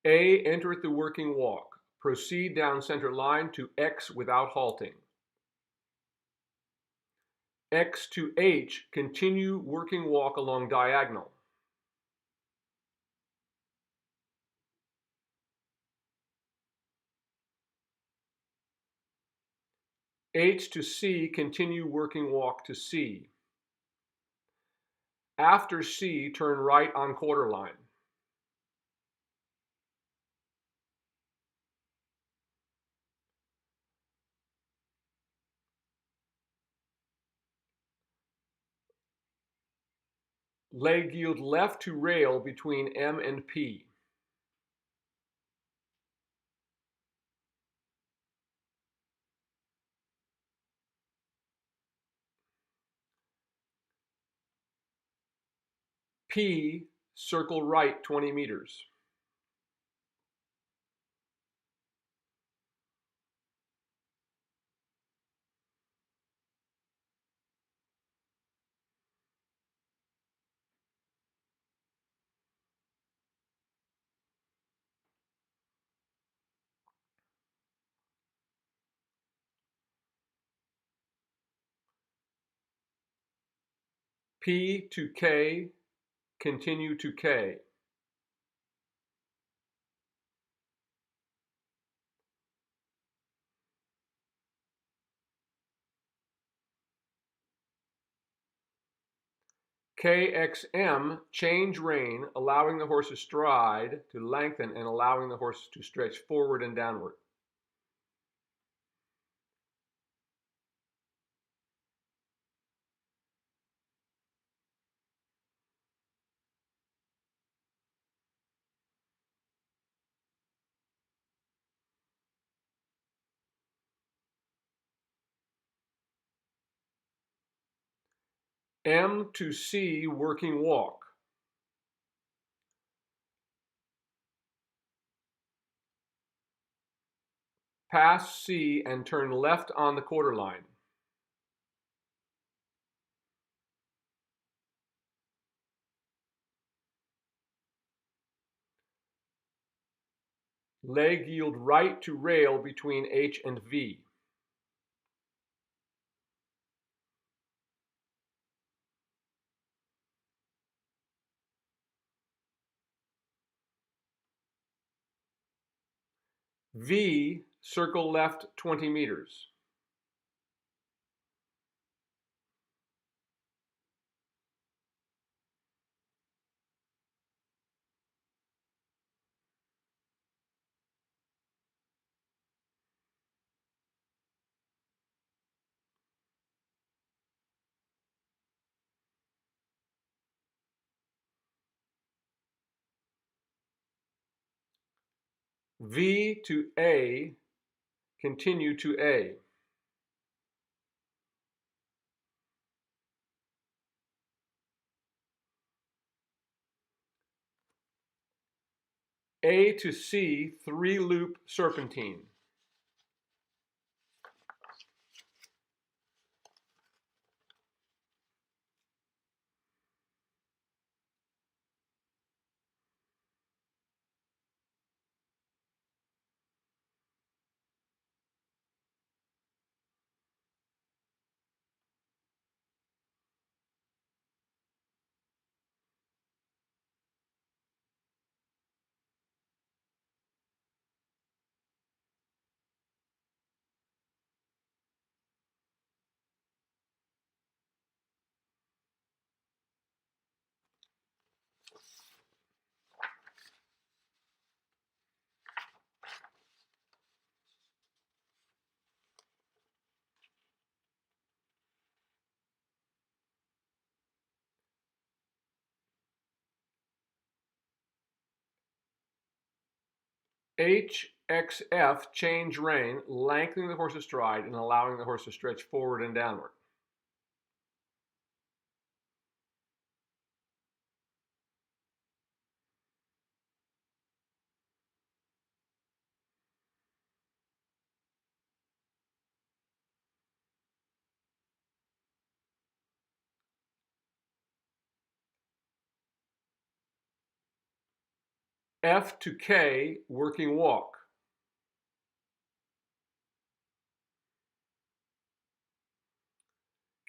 A, entereth the working walk. Proceed down center line to X without halting. X to H, continue working walk along diagonal. H to C, continue working walk to C. After C, turn right on quarter line. Leg yield left to rail between M and P. P, circle right 20 meters. P to K, continue to K. KXM, change rein, allowing the horse's stride to lengthen and allowing the horse to stretch forward and downward. M to C, working walk. Pass C and turn left on the quarter line. Leg yield right to rail between H and V. V, circle left 20 meters. V to A, continue to A. A to C, 3-loop serpentine. HXF, change rein, lengthening the horse's stride and allowing the horse to stretch forward and downward. F to K, working walk.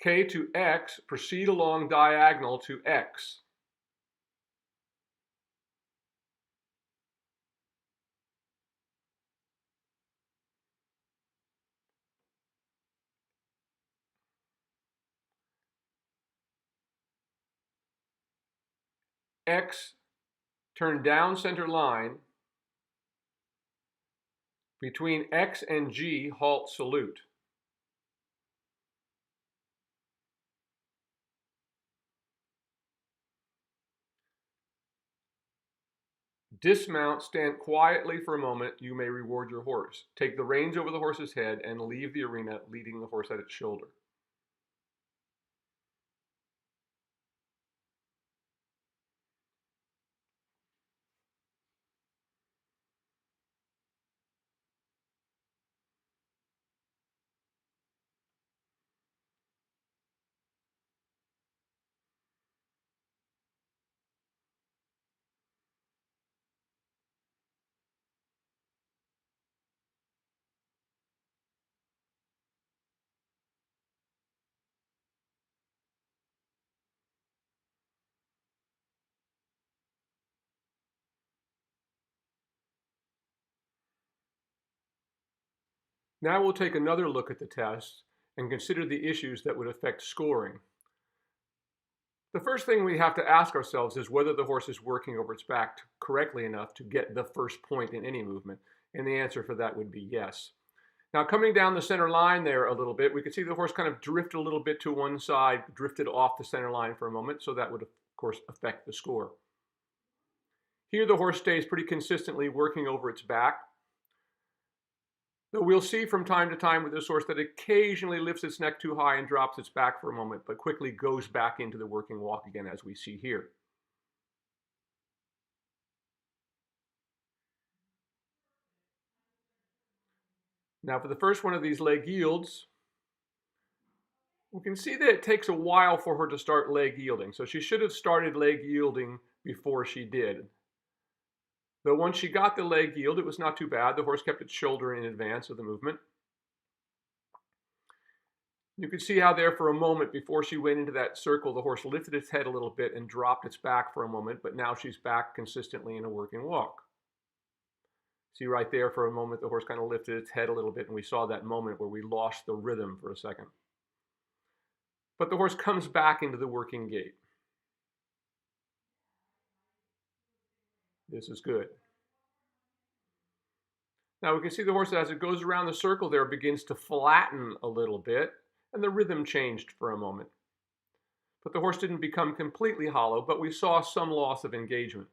K to X, proceed along diagonal to X. X, turn down center line. Between X and G, halt salute. Dismount, stand quietly for a moment. You may reward your horse. Take the reins over the horse's head and leave the arena, leading the horse at its shoulder. Now we'll take another look at the test and consider the issues that would affect scoring. The first thing we have to ask ourselves is whether the horse is working over its back correctly enough to get the first point in any movement, and the answer for that would be yes. Now coming down the center line there a little bit, we can see the horse kind of drifted a little bit to one side, drifted off the center line for a moment, so that would of course affect the score. Here the horse stays pretty consistently working over its back. Though we'll see from time to time with this horse that occasionally lifts its neck too high and drops its back for a moment, but quickly goes back into the working walk again, as we see here. Now for the first one of these leg yields, we can see that it takes a while for her to start leg yielding. So she should have started leg yielding before she did. Though once she got the leg yield, it was not too bad. The horse kept its shoulder in advance of the movement. You could see how there for a moment before she went into that circle, the horse lifted its head a little bit and dropped its back for a moment, but now she's back consistently in a working walk. See right there for a moment, the horse kind of lifted its head a little bit, and we saw that moment where we lost the rhythm for a second. But the horse comes back into the working gait. This is good. Now we can see the horse as it goes around the circle there begins to flatten a little bit, and the rhythm changed for a moment. But the horse didn't become completely hollow, but we saw some loss of engagement.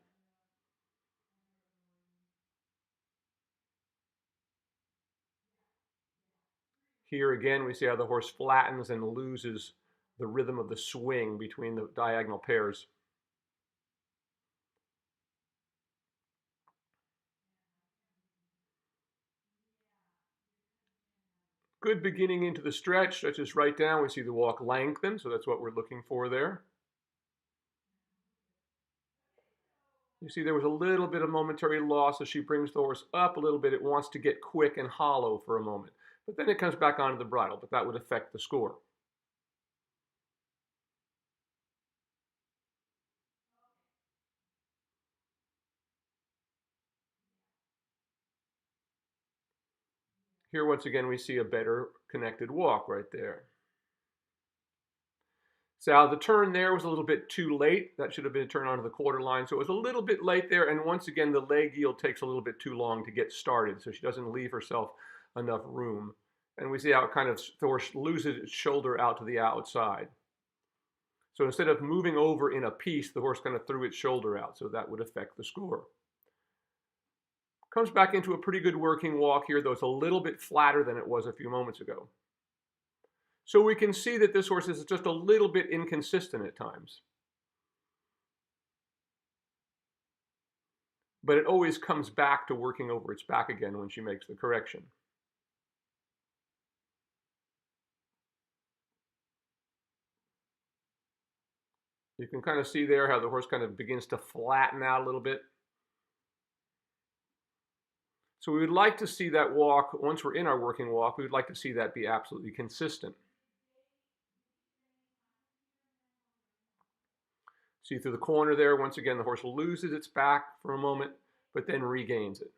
Here again, we see how the horse flattens and loses the rhythm of the swing between the diagonal pairs. Good beginning into the stretch, stretches right down. We see the walk lengthen, so that's what we're looking for there. You see there was a little bit of momentary loss as she brings the horse up a little bit. It wants to get quick and hollow for a moment, but then it comes back onto the bridle, but that would affect the score. Here, once again, we see a better connected walk right there. So the turn there was a little bit too late. That should have been a turn onto the quarter line. So it was a little bit late there. And once again, the leg yield takes a little bit too long to get started. So she doesn't leave herself enough room. And we see how it kind of, the horse loses its shoulder out to the outside. So instead of moving over in a piece, the horse kind of threw its shoulder out. So that would affect the score. Comes back into a pretty good working walk here, though it's a little bit flatter than it was a few moments ago. So we can see that this horse is just a little bit inconsistent at times. But it always comes back to working over its back again when she makes the correction. You can kind of see there how the horse kind of begins to flatten out a little bit. So we would like to see that walk, once we're in our working walk, we would like to see that be absolutely consistent. See through the corner there, once again, the horse loses its back for a moment, but then regains it.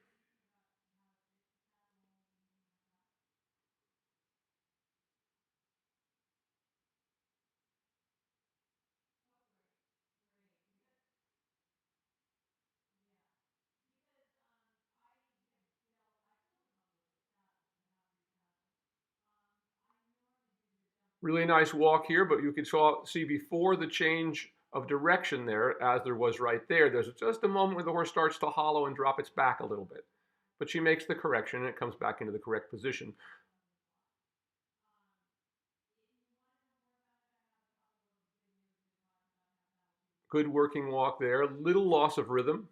Really nice walk here, but you can see before the change of direction there, as there was right there, there's just a moment where the horse starts to hollow and drop its back a little bit. But she makes the correction and it comes back into the correct position. Good working walk there, little loss of rhythm.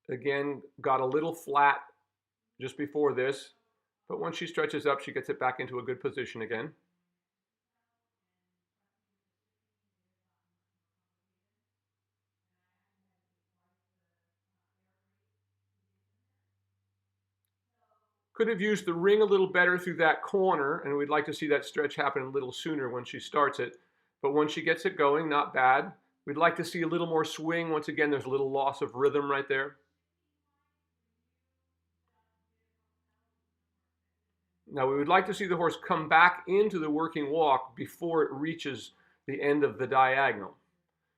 Again, got a little flat just before this, but once she stretches up, she gets it back into a good position again. Could have used the ring a little better through that corner, and we'd like to see that stretch happen a little sooner when she starts it. But when she gets it going, not bad. We'd like to see a little more swing. Once again, there's a little loss of rhythm right there. Now we would like to see the horse come back into the working walk before it reaches the end of the diagonal.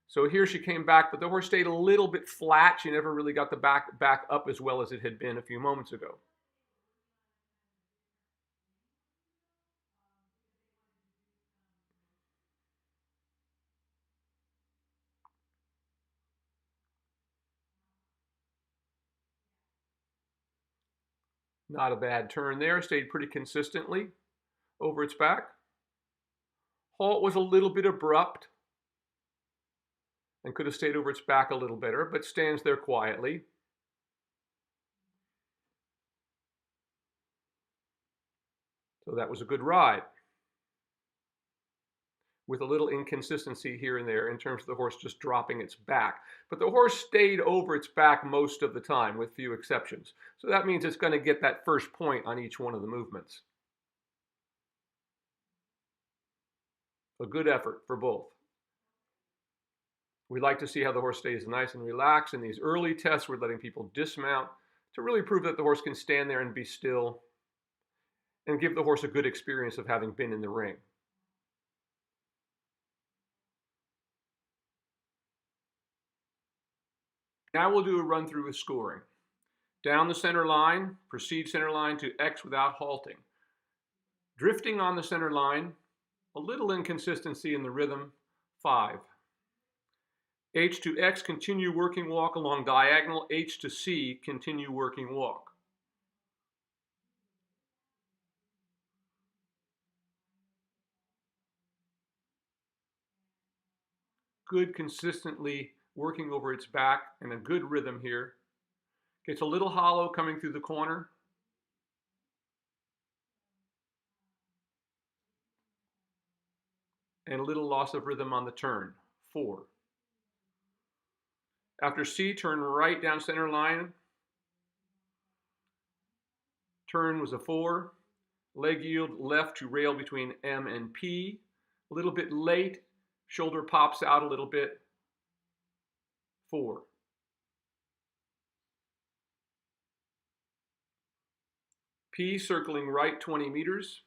So here she came back, but the horse stayed a little bit flat. She never really got the back up as well as it had been a few moments ago. Not a bad turn there, stayed pretty consistently over its back. Halt was a little bit abrupt and could have stayed over its back a little better, but stands there quietly. So that was a good ride, with a little inconsistency here and there in terms of the horse just dropping its back. But the horse stayed over its back most of the time, with few exceptions. So that means it's going to get that first point on each one of the movements. A good effort for both. We like to see how the horse stays nice and relaxed. In these early tests, we're letting people dismount to really prove that the horse can stand there and be still and give the horse a good experience of having been in the ring. Now we'll do a run through with scoring. Down the center line, proceed center line to X without halting. Drifting on the center line, a little inconsistency in the rhythm, 5. H to X, continue working walk along diagonal. H to C, continue working walk. Good, consistently working over its back and a good rhythm here. Gets a little hollow coming through the corner. And a little loss of rhythm on the turn, 4. After C, turn right down center line. Turn was a 4. Leg yield left to rail between M and P. A little bit late, shoulder pops out a little bit, 4. P, circling right 20 meters.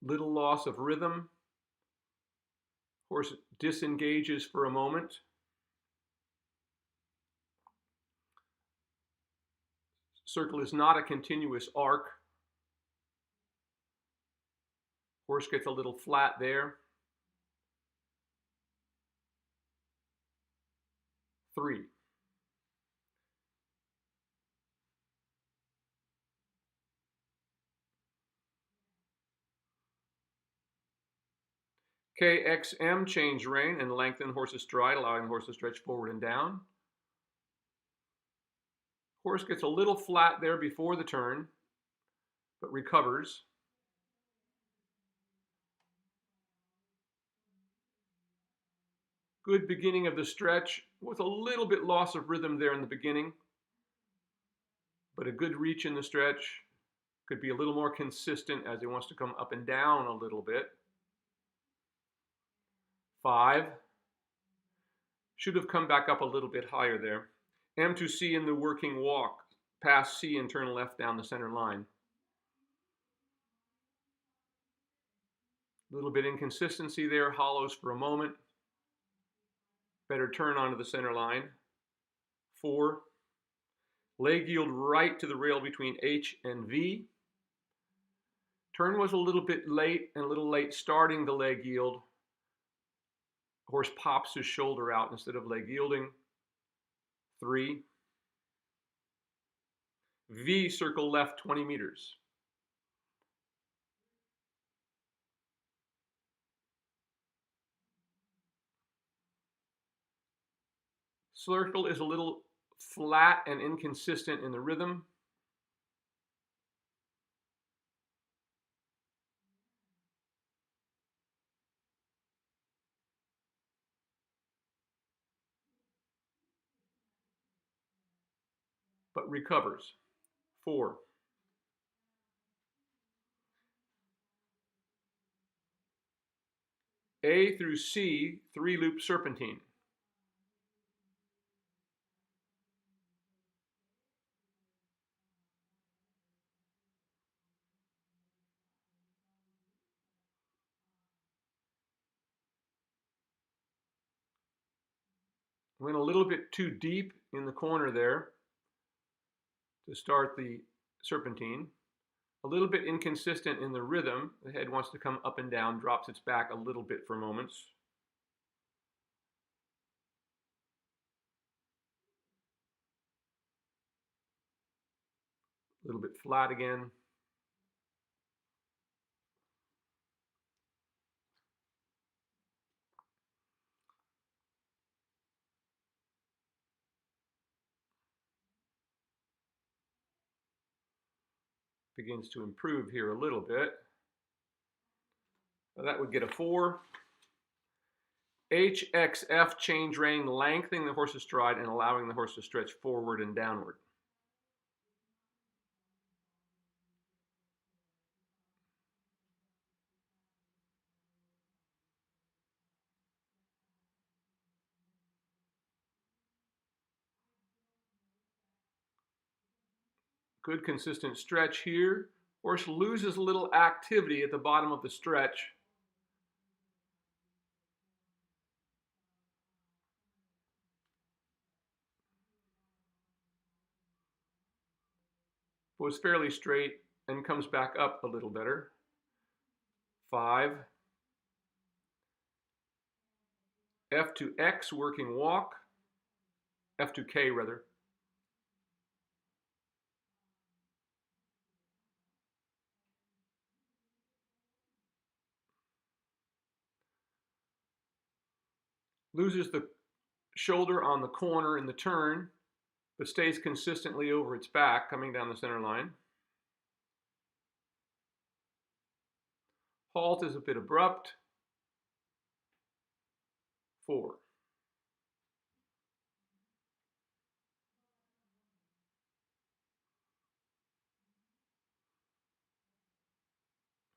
Little loss of rhythm. Horse disengages for a moment. Circle is not a continuous arc. Horse gets a little flat there. 3. KXM, change rein and lengthen horse's stride, allowing the horse to stretch forward and down. Horse gets a little flat there before the turn. but recovers. Good beginning of the stretch with a little bit loss of rhythm there in the beginning, but a good reach in the stretch. Could be a little more consistent as he wants to come up and down a little bit. 5. Should have come back up a little bit higher there. M to C in the working walk, past C and turn left down the center line. A little bit inconsistency there, hollows for a moment. Better turn onto the center line. 4. Leg yield right to the rail between H and V. Turn was a little bit late and a little late starting the leg yield. Horse pops his shoulder out instead of leg yielding. 3. V, circle left 20 meters. Circle is a little flat and inconsistent in the rhythm. But recovers. 4. A through C, 3-loop serpentine. Went a little bit too deep in the corner there to start the serpentine. A little bit inconsistent in the rhythm. The head wants to come up and down, drops its back a little bit for moments. A little bit flat again. Begins to improve here a little bit. Now that would get a 4. HXF, change rein, lengthening the horse's stride and allowing the horse to stretch forward and downward. Good consistent stretch here. Horse loses a little activity at the bottom of the stretch. Was fairly straight and comes back up a little better. 5. F to X, working walk. F to K, rather. Loses the shoulder on the corner in the turn, but stays consistently over its back, coming down the center line. Halt is a bit abrupt. 4.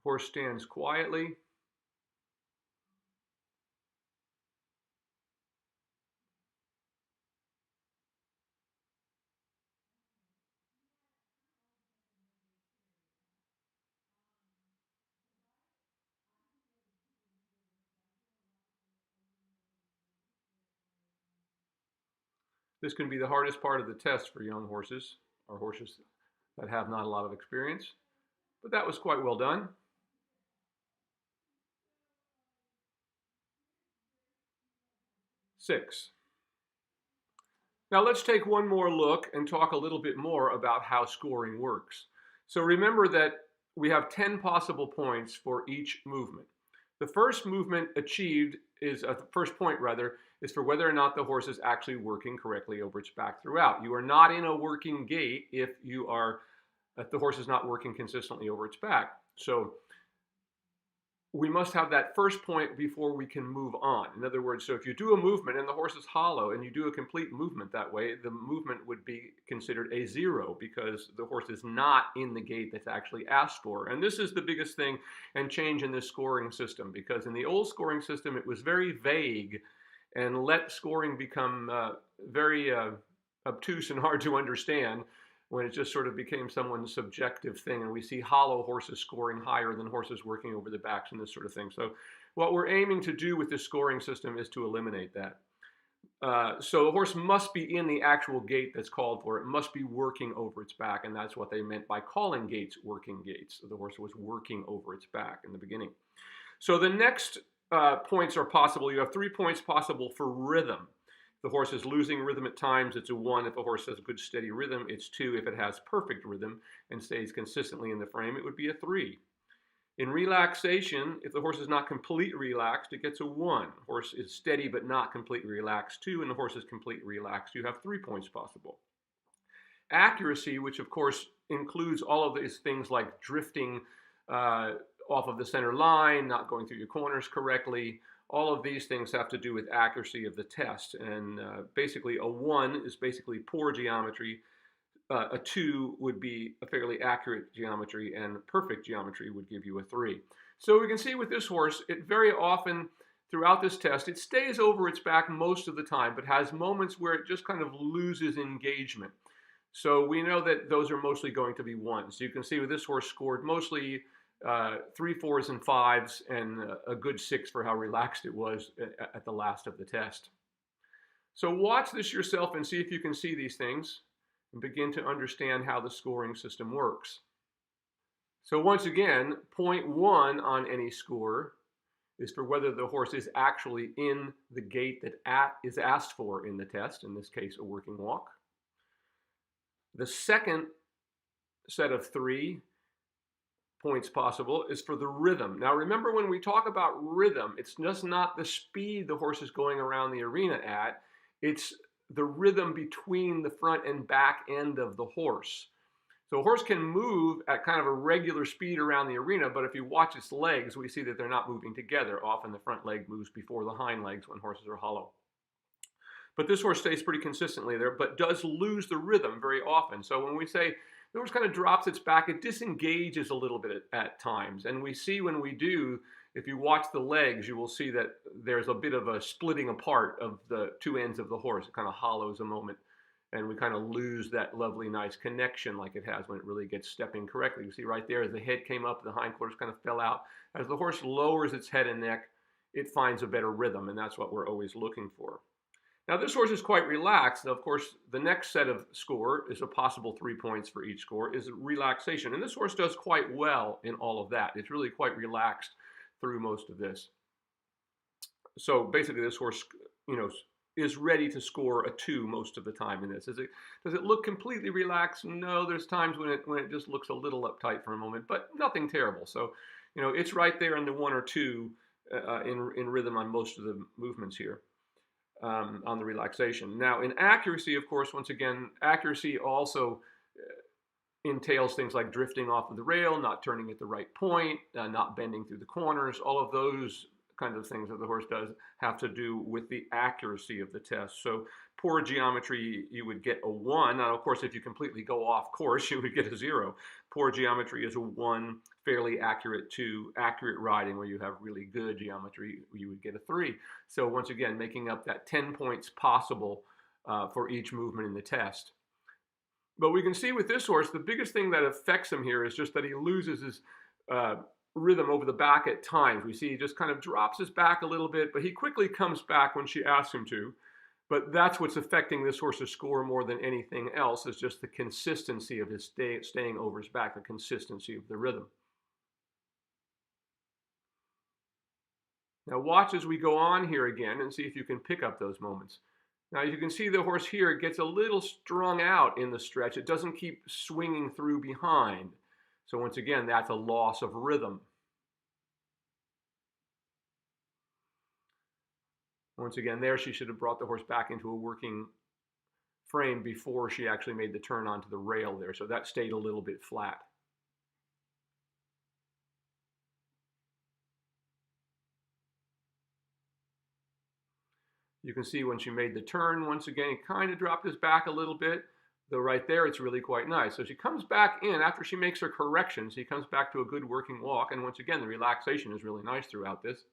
Horse stands quietly. This can be the hardest part of the test for young horses, or horses that have not a lot of experience, but that was quite well done. 6. Now let's take one more look and talk a little bit more about how scoring works. So remember that we have 10 possible points for each movement. The first movement achieved is, the first point rather, is for whether or not the horse is actually working correctly over its back throughout. You are not in a working gait if you are that the horse is not working consistently over its back. So we must have that first point before we can move on. In other words, so if you do a movement and the horse is hollow and you do a complete movement that way, the movement would be considered a zero because the horse is not in the gait that's actually asked for. And this is the biggest thing and change in this scoring system, because in the old scoring system, it was very vague and let scoring become very obtuse and hard to understand, when it just sort of became someone's subjective thing, and we see hollow horses scoring higher than horses working over the backs and this sort of thing. So what we're aiming to do with this scoring system is to eliminate that. So the horse must be in the actual gait that's called for. It must be working over its back, and that's what they meant by calling gaits working gaits. So the horse was working over its back in the beginning. So the next points are possible. You have 3 points possible for rhythm. The horse is losing rhythm at times, it's a 1. If the horse has good steady rhythm, it's 2. If it has perfect rhythm and stays consistently in the frame, it would be a 3. In relaxation, if the horse is not completely relaxed, it gets a 1. The horse is steady but not completely relaxed, 2, and the horse is completely relaxed. You have 3 points possible. Accuracy, which of course includes all of these things like drifting off of the center line, not going through your corners correctly. All of these things have to do with accuracy of the test, and basically a 1 is basically poor geometry, a 2 would be a fairly accurate geometry, and perfect geometry would give you a 3. So we can see with this horse, it very often throughout this test, it stays over its back most of the time, but has moments where it just kind of loses engagement. So we know that those are mostly going to be 1s. So you can see with this horse scored mostly 3 4s and 5s, and a good 6 for how relaxed it was at the last of the test. So watch this yourself and see if you can see these things and begin to understand how the scoring system works. So once again, point 1 on any score is for whether the horse is actually in the gait that is asked for in the test, in this case a working walk. The second set of 3 points possible is for the rhythm. Now remember, when we talk about rhythm, it's just not the speed the horse is going around the arena at, it's the rhythm between the front and back end of the horse. So a horse can move at kind of a regular speed around the arena, but if you watch its legs, we see that they're not moving together. Often the front leg moves before the hind legs when horses are hollow. But this horse stays pretty consistently there, but does lose the rhythm very often. So when we say the horse kind of drops its back, it disengages a little bit at times. And we see when we do, if you watch the legs, you will see that there's a bit of a splitting apart of the 2 ends of the horse. It kind of hollows a moment, and we kind of lose that lovely, nice connection like it has when it really gets stepping correctly. You see right there, as the head came up, the hindquarters kind of fell out. As the horse lowers its head and neck, it finds a better rhythm, and that's what we're always looking for. Now this horse is quite relaxed. Now, of course, the next set of score is a possible 3 points for each score, is relaxation. And this horse does quite well in all of that. It's really quite relaxed through most of this. So basically this horse, is ready to score a 2 most of the time in this. Does it look completely relaxed? No, there's times when it just looks a little uptight for a moment, but nothing terrible. So, it's right there in the 1 or 2 in rhythm on most of the movements here. On the relaxation. Now in accuracy, of course, once again, accuracy also entails things like drifting off of the rail, not turning at the right point, not bending through the corners. All of those kinds of things that the horse does have to do with the accuracy of the test. So poor geometry, you would get a 1. Now, of course, if you completely go off course, you would get a 0. Poor geometry is a 1. Fairly accurate 2. Accurate riding, where you have really good geometry, you would get a 3. So once again, making up that 10 points possible for each movement in the test. But we can see with this horse, the biggest thing that affects him here is just that he loses his rhythm over the back at times. We see he just kind of drops his back a little bit, but he quickly comes back when she asks him to. But that's what's affecting this horse's score more than anything else, is just the consistency of his staying over his back, the consistency of the rhythm. Now watch as we go on here again and see if you can pick up those moments. Now you can see the horse here, it gets a little strung out in the stretch. It doesn't keep swinging through behind. So once again, that's a loss of rhythm. Once again, there she should have brought the horse back into a working frame before she actually made the turn onto the rail there. So that stayed a little bit flat. You can see when she made the turn, once again, it kind of dropped his back a little bit, though right there it's really quite nice. So she comes back in after she makes her corrections. He comes back to a good working walk, and once again, the relaxation is really nice throughout this.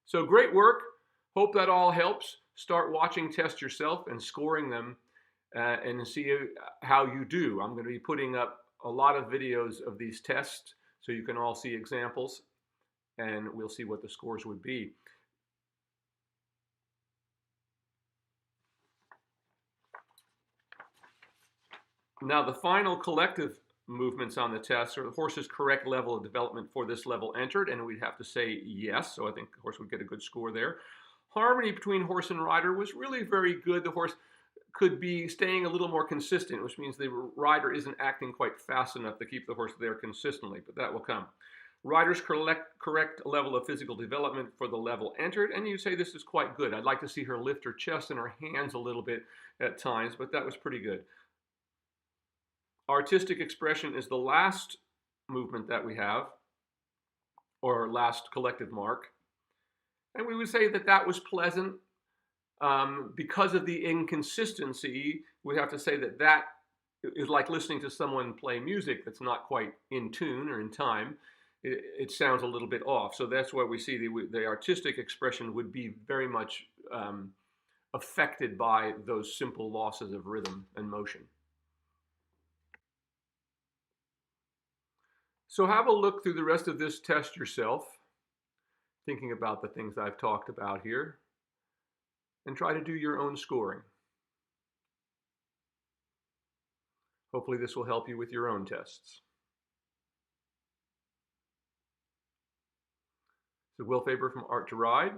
So great work. Hope that all helps. Start watching tests yourself and scoring them and see how you do. I'm going to be putting up a lot of videos of these tests so you can all see examples, and we'll see what the scores would be. Now, the final collective movements on the test are the horse's correct level of development for this level entered, and we'd have to say yes, so I think the horse would get a good score there. Harmony between horse and rider was really very good. The horse could be staying a little more consistent, which means the rider isn't acting quite fast enough to keep the horse there consistently, but that will come. Rider's correct level of physical development for the level entered, and you say this is quite good. I'd like to see her lift her chest and her hands a little bit at times, but that was pretty good. Artistic expression is the last movement that we have, or last collective mark. And we would say that that was pleasant. Because of the inconsistency, we have to say that that is like listening to someone play music that's not quite in tune or in time. It sounds a little bit off. So that's why we see the artistic expression would be very much affected by those simple losses of rhythm and motion. So have a look through the rest of this test yourself, thinking about the things I've talked about here, and try to do your own scoring. Hopefully this will help you with your own tests. So Will Faerber from Art to Ride.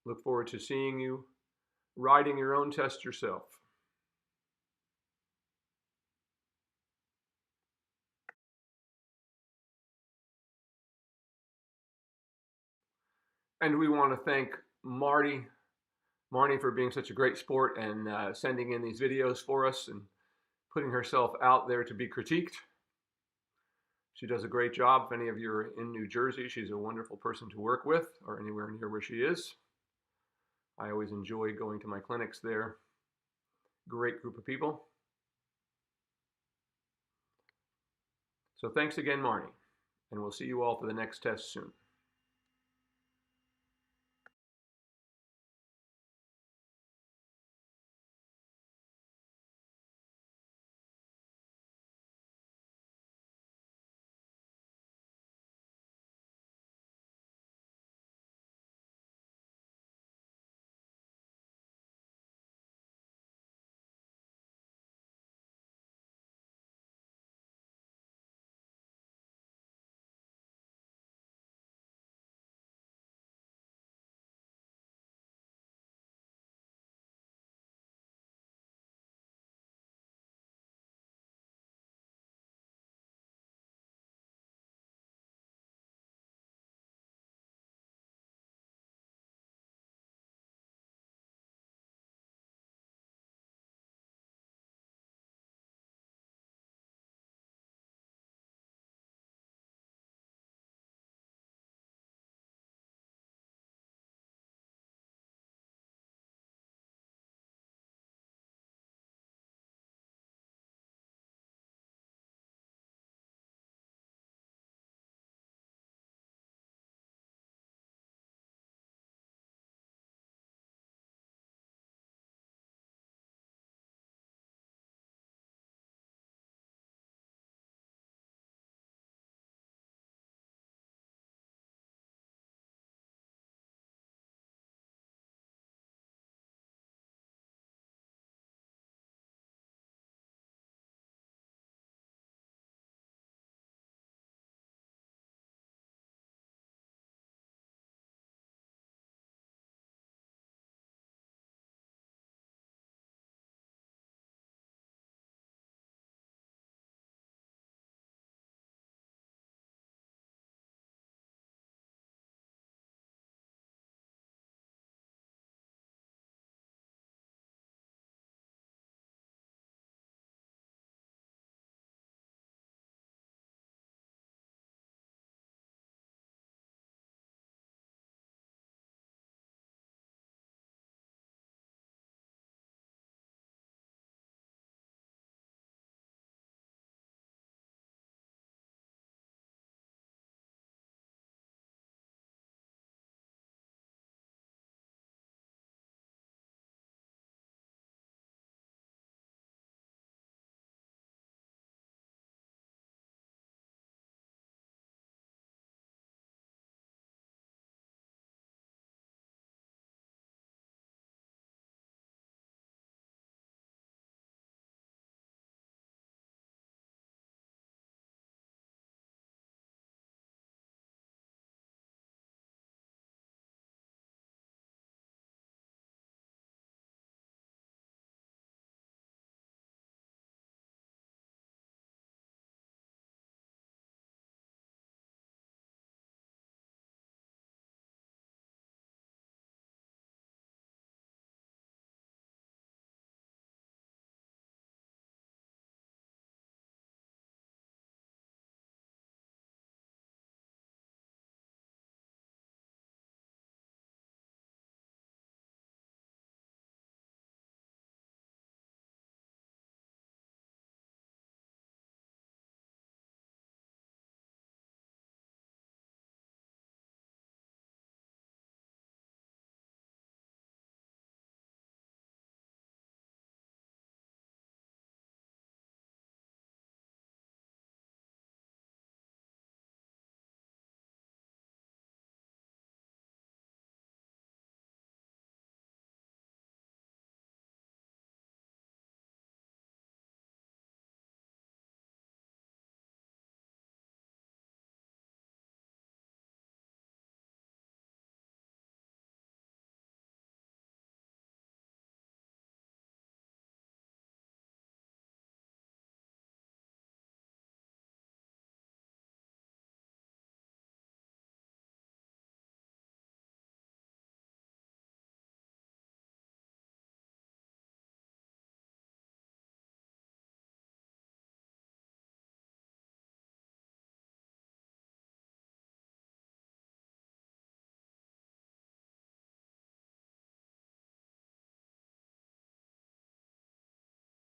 Look forward to seeing you riding your own test yourself. And we want to thank Marnie for being such a great sport and sending in these videos for us and putting herself out there to be critiqued. She does a great job. If any of you are in New Jersey, she's a wonderful person to work with, or anywhere near where she is. I always enjoy going to my clinics there. Great group of people. So thanks again, Marnie, and we'll see you all for the next test soon.